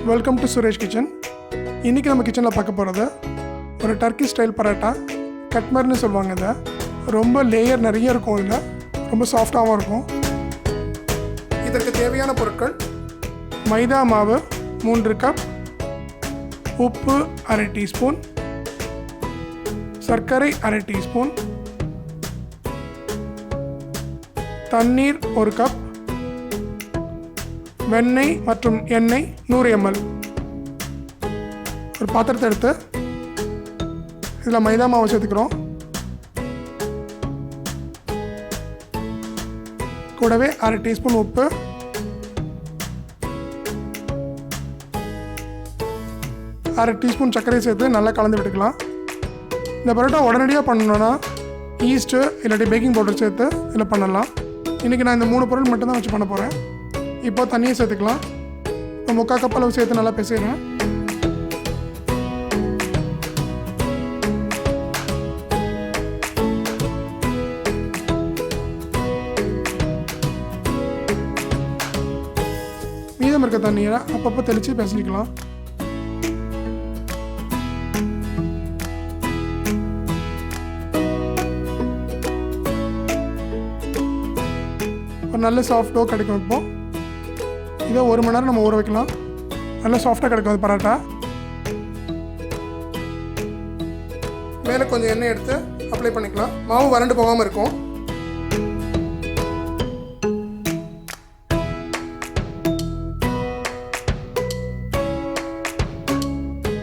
Welcome to Suresh kitchen. இன்றைக்கி நம்ம கிச்சனில் பார்க்க போகிறது ஒரு டர்க்கி ஸ்டைல் பரோட்டா. கட்மர்னு சொல்லுவாங்க. இதை ரொம்ப லேயர் நிறைய இருக்கும், இதில் ரொம்ப சாஃப்டாகவும் இருக்கும். இதற்கு தேவையான பொருட்கள்: மைதா மாவு 3 கப், உப்பு அரை டீஸ்பூன், சர்க்கரை அரை டீஸ்பூன், தண்ணீர் 1 கப், வெண்ணெய் மற்றும் எண்ணெய் 100 ml. ஒரு பாத்திரத்தை எடுத்து இதில் மைதா மாவு சேர்த்துக்கிறோம். கூடவே அரை டீஸ்பூன் உப்பு, அரை டீஸ்பூன் சர்க்கரை சேர்த்து நல்லா கலந்து விட்டுக்கலாம். இந்த பரோட்டா உடனடியாக பண்ணணுன்னா ஈஸ்ட்டு இல்லாட்டி பேக்கிங் பவுடர் சேர்த்து இதில் பண்ணலாம். இன்றைக்கி நான் இந்த 3 பொருள் மட்டும்தான் வச்சு பண்ண போகிறேன். இப்போ தண்ணியை சேர்த்துக்கலாம். இப்போ 3/4 கப் அளவு சேர்த்து நல்லா பிசைறேன். மீதம் இருக்க தண்ணியை அப்பப்போ தெளித்து பிசைஞ்சிக்கலாம். ஒரு நல்ல சாஃப்ட் டோ கிடைக்கும். இப்போ இதை 1 மணி நேரம் நம்ம ஊற வைக்கலாம். நல்லா சாஃப்டாக கிடைக்கும் அது பரோட்டா. மேலே கொஞ்சம் எண்ணெய் எடுத்து அப்ளை பண்ணிக்கலாம். மாவு வறண்டு போகாமல் இருக்கும்.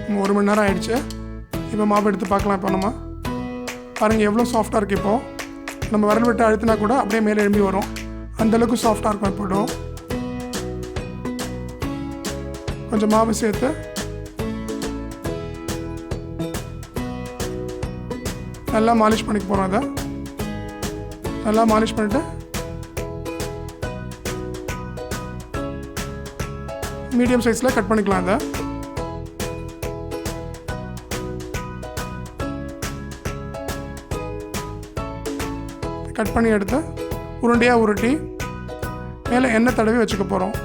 நம்ம 1 மணி நேரம் ஆயிடுச்சு. இப்போ மாவு எடுத்து பார்க்கலாம். இப்போ நம்ம பாருங்கள் எவ்வளோ சாஃப்டாக இருக்குது. இப்போது நம்ம விரல் விட்டு அழுத்தினா கூட அப்படியே மேலே எழும்பி வரும். அந்தளவுக்கு சாஃப்டாக இருக்கும். இப்போடும் கொஞ்சம் மாவு சேர்த்து நல்லா மாலிஷ் பண்ணிக்க போகிறோம். அதை நல்லா மாலிஷ் பண்ணிவிட்டு மீடியம் சைஸில் கட் பண்ணிக்கலாம். அதை கட் பண்ணி எடுத்து உருண்டையாக உருட்டி மேலே எண்ணெய் தடவி வச்சுக்க போகிறோம்.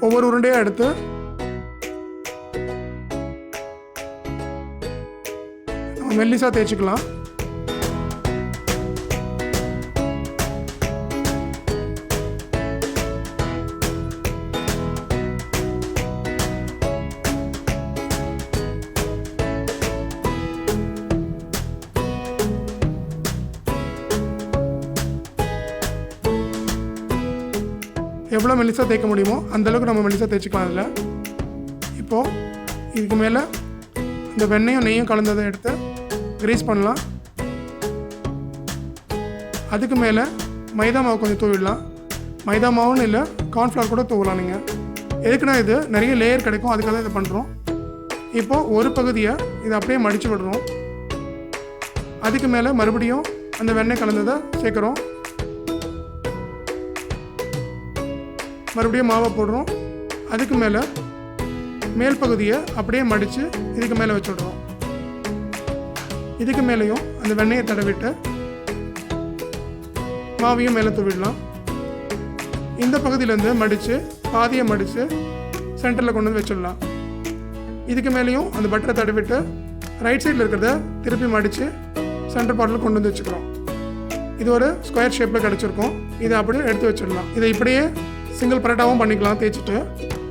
ஒவ்வொரு உருண்டையாக எடுத்து மெல்லிசாக தேய்ச்சிக்கலாம். எவ்வளோ மெல்லிசாக தேய்க்க முடியுமோ அந்தளவுக்கு நம்ம மெல்லிசாக தேய்ச்சிக்கலாம். அதில் இப்போது இதுக்கு மேலே இந்த வெண்ணெயும் நெய்யும் கலந்ததை எடுத்து கிரீஸ் பண்ணலாம். அதுக்கு மேலே மைதா மாவு கொஞ்சம் தூவிடலாம். மைதா மாவுன்னு இல்லை, கார்ன்ஃப்ளவர் கூட தூவலாம் நீங்கள். எதுக்குன்னா இது நிறைய லேயர் கிடைக்கும், அதுக்காக தான் இதை பண்ணுறோம். இப்போது ஒரு பகுதியை இதை அப்படியே மடித்து விடுறோம். அதுக்கு மேலே மறுபடியும் அந்த வெண்ணெய் கலந்ததை சேர்க்குறோம். மறுபடியும் மாவை போடுறோம். அதுக்கு மேலே மேல் பகுதியை அப்படியே மடித்து இதுக்கு மேலே வச்சுடுறோம். இதுக்கு மேலேயும் அந்த வெண்ணெயை தடவிட்டு மாவையும் மேலே தூவிடலாம். இந்த பகுதியிலேருந்து மடித்து பாதியை மடித்து சென்டரில் கொண்டு வந்து வச்சிடலாம். இதுக்கு மேலேயும் அந்த பட்டரை தடவிட்டு ரைட் சைடில் இருக்கிறத திருப்பி மடித்து சென்டர் பார்ட்டில் கொண்டு வந்து வச்சுக்கிறோம். இது ஒரு ஸ்கொயர் ஷேப்பில் கிடச்சிருக்கும். இதை அப்படியே எடுத்து வச்சிடலாம். இதை இப்படியே சிங்கிள் பரோட்டாவும் பண்ணிக்கலாம். தேய்ச்சிட்டு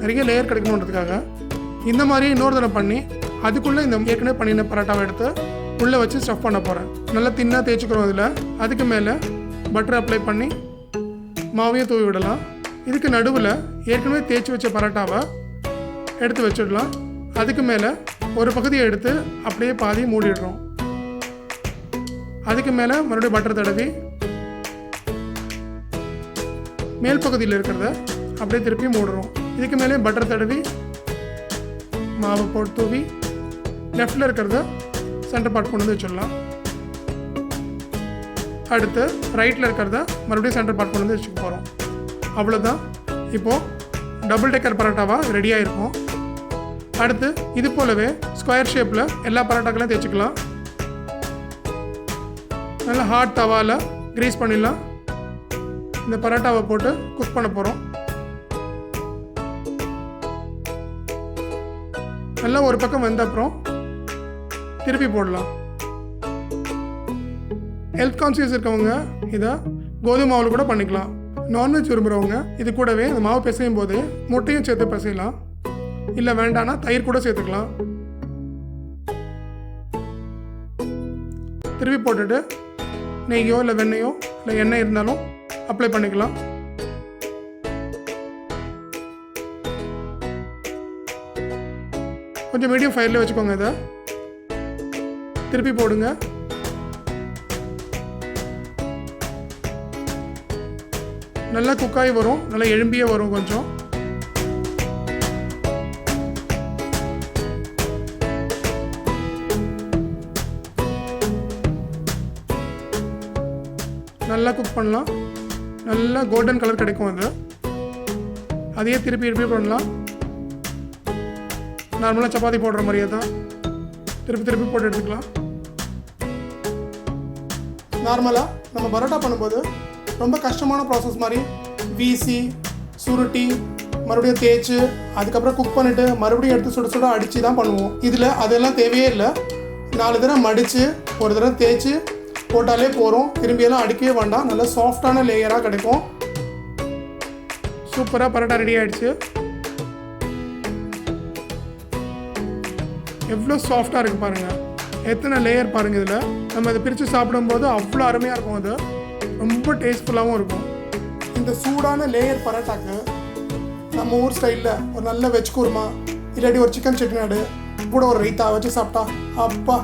நிறைய லேயர் கிடைக்கணுன்றதுக்காக இந்த மாதிரி இன்னொரு தடவை பண்ணி அதுக்குள்ளே இந்த ஏற்கனவே பண்ணின பரோட்டாவை எடுத்து உள்ளே வச்சு ஸ்டஃப் பண்ண போகிறேன். நல்லா தின்னாக தேய்ச்சிக்கிறோம். இதில் அதுக்கு மேலே பட்டர் அப்ளை பண்ணி மாவையும் தூவி விடலாம். இதுக்கு நடுவில் ஏற்கனவே தேய்ச்சி வச்ச பரோட்டாவை எடுத்து வச்சிடலாம். அதுக்கு மேலே ஒரு பகுதியை எடுத்து அப்படியே பாதி மூடிடுறோம். அதுக்கு மேலே மறுபடியும் பட்டர் தடவி மேல் பகுதியில் இருக்கிறத அப்படியே திருப்பி மூடுறோம். இதுக்கு மேலே பட்டர் தடவி மாவு போட்டு தூவி லெஃப்டில் இருக்கிறத சென்டர் பார்ட் கொண்டு வந்து வச்சிடலாம். அடுத்து ரைட்டில் இருக்கிறத மறுபடியும் சென்டர் பார்ட் கொண்டு வந்து வச்சுக்க போகிறோம். அவ்வளோதான். இப்போது டபுள் டெக்கர் பரோட்டாவாக ரெடியாக இருக்கும். அடுத்து இது போலவே ஸ்கொயர் ஷேப்பில் எல்லா பரோட்டாக்களையும் தேய்ச்சிக்கலாம். நல்லா ஹாட் தவாவில் கிரீஸ் பண்ணிடலாம். இந்த பரோட்டாவை போட்டு குக் பண்ண போகிறோம். நல்லா ஒரு பக்கம் வெந்த அப்புறம் திருப்பி போடலாம். ஹெல்த் கான்சியஸ் இருக்கவங்க இதை கோதுமை மாவில் கூட பண்ணிக்கலாம். நான்வெஜ் விரும்புகிறவங்க இது கூடவே இந்த மாவு பிசையும் போது முட்டையும் சேர்த்து பிசையலாம். இல்லை வேண்டானா தயிர் கூட சேர்த்துக்கலாம். திருப்பி போட்டுட்டு நெய்யோ இல்லை வெண்ணெயோ இல்லை எண்ணெய் இருந்தாலும் அப்ளை பண்ணிக்கலாம். கொஞ்சம் மீடியம் ஃபயரில் வச்சுக்கோங்க. இதை திருப்பி போடுங்க. நல்லா குக்காகி வரும், நல்லா எழும்பியே வரும். கொஞ்சம் நல்லா குக் பண்ணலாம். நல்லா கோல்டன் கலர் கிடைக்கும். அது அதையே திருப்பி திருப்பி பண்ணலாம். நார்மலாக சப்பாத்தி போடுற மாதிரியே தான் திருப்பி திருப்பி போட்டு எடுத்துக்கலாம். நார்மலாக நம்ம பரோட்டா பண்ணும்போது ரொம்ப கஷ்டமான ப்ராசஸ் மாதிரி வீசி சுருட்டி மறுபடியும் தேய்ச்சி அதுக்கப்புறம் குக் பண்ணிவிட்டு மறுபடியும் எடுத்து சுட சுட அடித்து தான் பண்ணுவோம். இதில் அதெல்லாம் தேவையே இல்லை. 4 தடவை மடித்து ஒரு தடவை தேய்ச்சி போட்டாலே போகிறோம். திரும்பியெல்லாம் அடிக்கவே வேண்டாம். நல்லா சாஃப்டான லேயராக கிடைக்கும். சூப்பராக பரோட்டா ரெடி ஆகிடுச்சு. எவ்வளோ சாஃப்டாக இருக்குது பாருங்கள். எத்தனை லேயர் பாருங்கள். இதில் நம்ம இதை பிரித்து சாப்பிடும்போது அவ்வளோ அருமையாக இருக்கும். அது ரொம்ப டேஸ்ட்ஃபுல்லாகவும் இருக்கும். இந்த சூடான லேயர் பரோட்டாக்கு நம்ம ஊர் ஸ்டைலில் ஒரு நல்ல வெஜ் குருமா இல்லாட்டி ஒரு சிக்கன் செட்டிநாடு கூட ஒரு ரைத்தா வச்சு சாப்பிட்டா அப்பா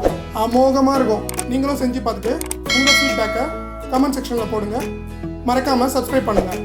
அமோகமாக இருக்கும். நீங்களும் செஞ்சு பார்த்துட்டு உங்கள் ஃபீட்பேக்கை கமெண்ட் செக்ஷனில் போடுங்க. மறக்காமல் சப்ஸ்கிரைப் பண்ணுங்கள்.